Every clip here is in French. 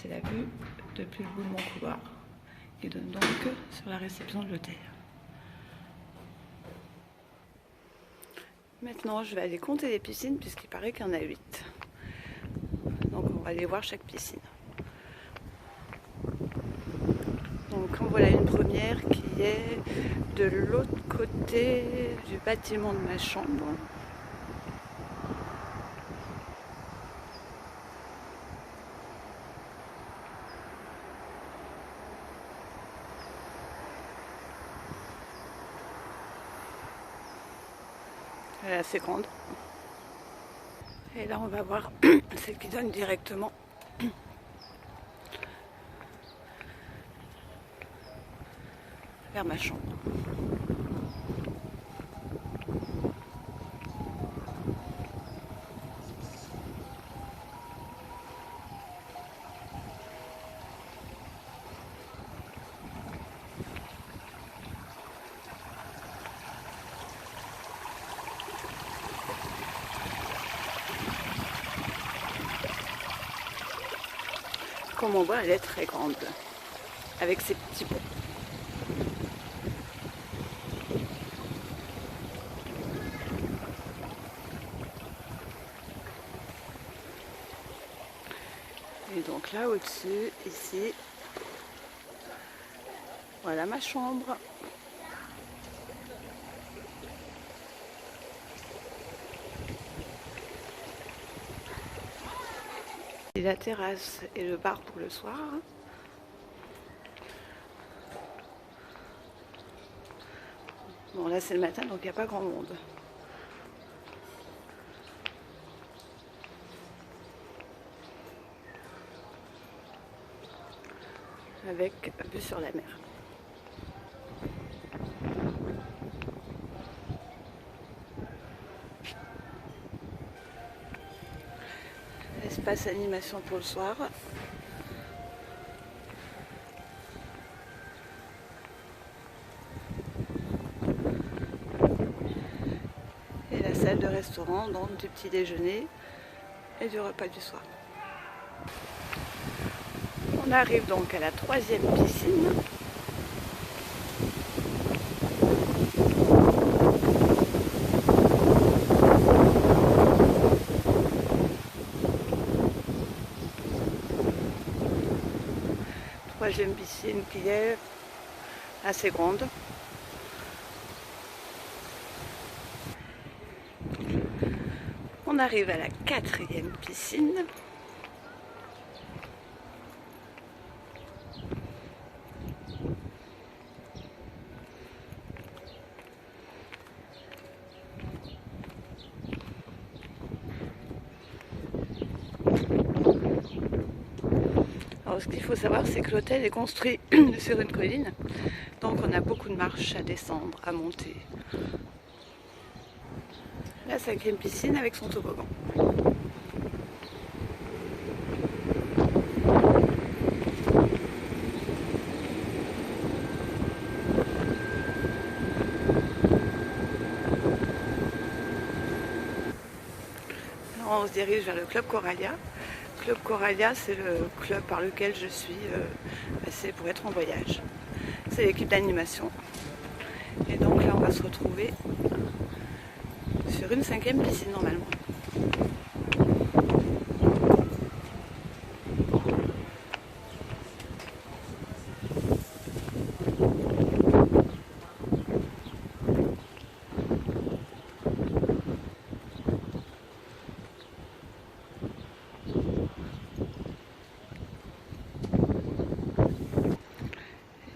c'est la vue depuis le bout de mon couloir qui donne donc sur la réception de l'hôtel. Maintenant, je vais aller compter les piscines puisqu'il paraît qu'il y en a 8. Donc on va aller voir chaque piscine. Donc en voilà une première qui est de l'autre côté du bâtiment de ma chambre. Elle est assez grande. Et là on va voir celle qui donne directement vers ma chambre. Comme on voit, elle est très grande, avec ses petits ponts. Et donc là au-dessus, ici, voilà ma chambre. Et la terrasse et le bar pour le soir. Bon là c'est le matin donc il n'y a pas grand monde. Avec vue sur la mer. Espace animation pour le soir. Et la salle de restaurant, donc du petit déjeuner et du repas du soir. On arrive donc à la 3e piscine. Troisième piscine qui est assez grande. On arrive à la 4e piscine. Alors ce qu'il faut savoir, c'est que l'hôtel est construit sur une colline, donc on a beaucoup de marches à descendre, à monter. La 5e piscine avec son toboggan. Alors on se dirige vers le Club Coralia. Club Coralia, c'est le club par lequel je suis passée pour être en voyage. C'est l'équipe d'animation. Et donc là, on va se retrouver sur une 5e piscine normalement.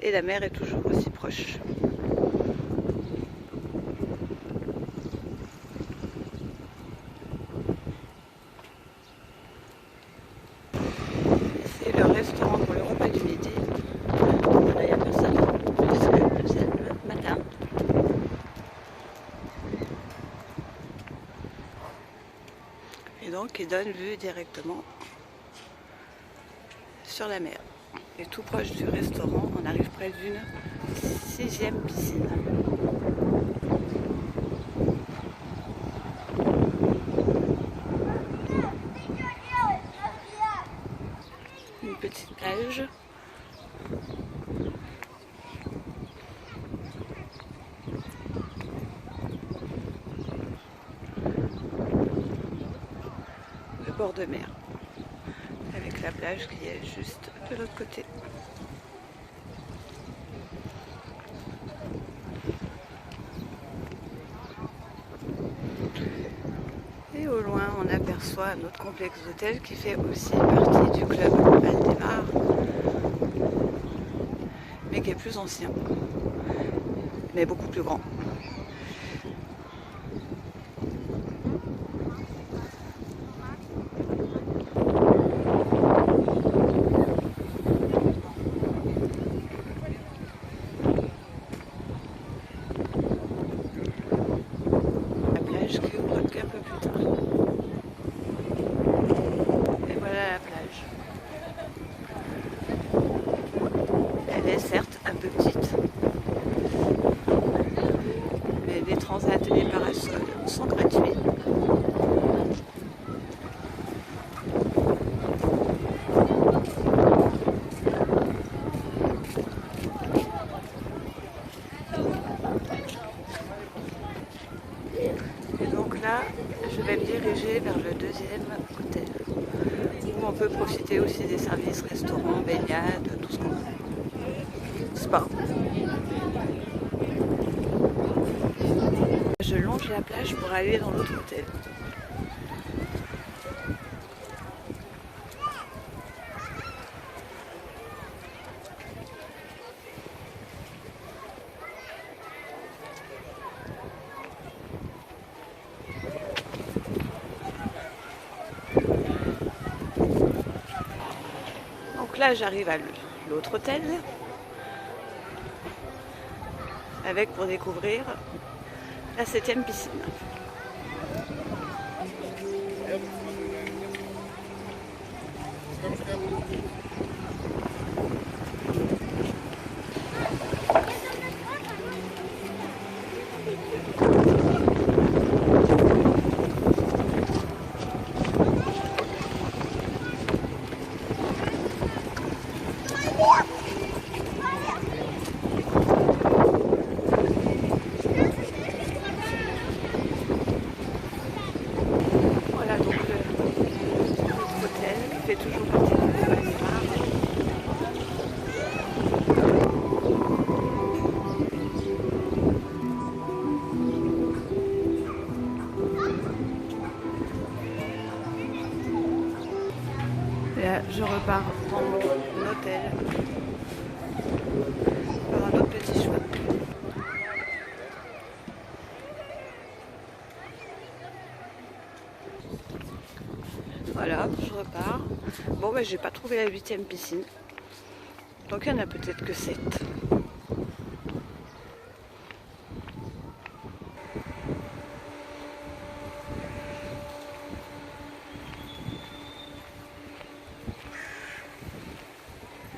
Et la mer est toujours aussi proche. C'est le restaurant pour le repas du midi. Là, il n'y a personne, puisque c'est le matin. Et donc, il donne vue directement sur la mer. Et tout proche du restaurant, on arrive près d'une 6e piscine. Une petite plage. Le bord de mer, avec la plage qui est juste de l'autre côté. Et au loin, on aperçoit un autre complexe d'hôtels qui fait aussi partie du club Valdemar, mais qui est plus ancien, mais beaucoup plus grand. La plage qui ouvre qu'un peu plus tard. Et voilà la plage. Elle est certes un peu petite, mais les transats et les parasols sont gratuits. Et donc là, je vais me diriger vers le deuxième hôtel, où on peut profiter aussi des services restaurants, baignade, tout ce qu'on veut. Spa. Je longe la plage pour aller dans l'autre hôtel. Donc là, j'arrive à l'autre hôtel, avec pour découvrir la 7e piscine. Voilà donc l'autre hôtel qui fait toujours partie de Valdemar. Et là, je repars dans mon hôtel par un autre petit chemin. Voilà, je repars. Bon, bah, j'ai pas trouvé la 8e piscine. Donc, il y en a peut-être que 7.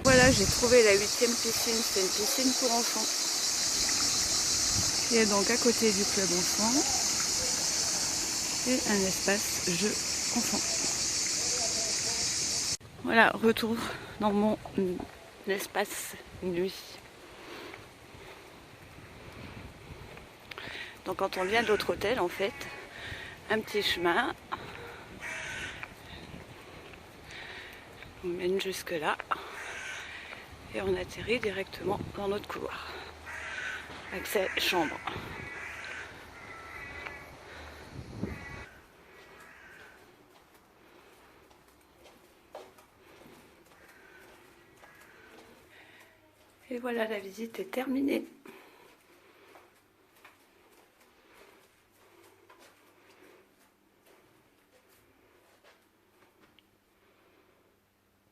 Voilà, j'ai trouvé la 8e piscine. C'est une piscine pour enfants. Qui est donc à côté du club enfant. Et un espace jeu enfant. Voilà, retour dans mon espace nuit. Donc quand on vient de l'autre hôtel, en fait, un petit chemin on mène jusque là et on atterrit directement dans notre couloir. Accès chambre. Et voilà, la visite est terminée.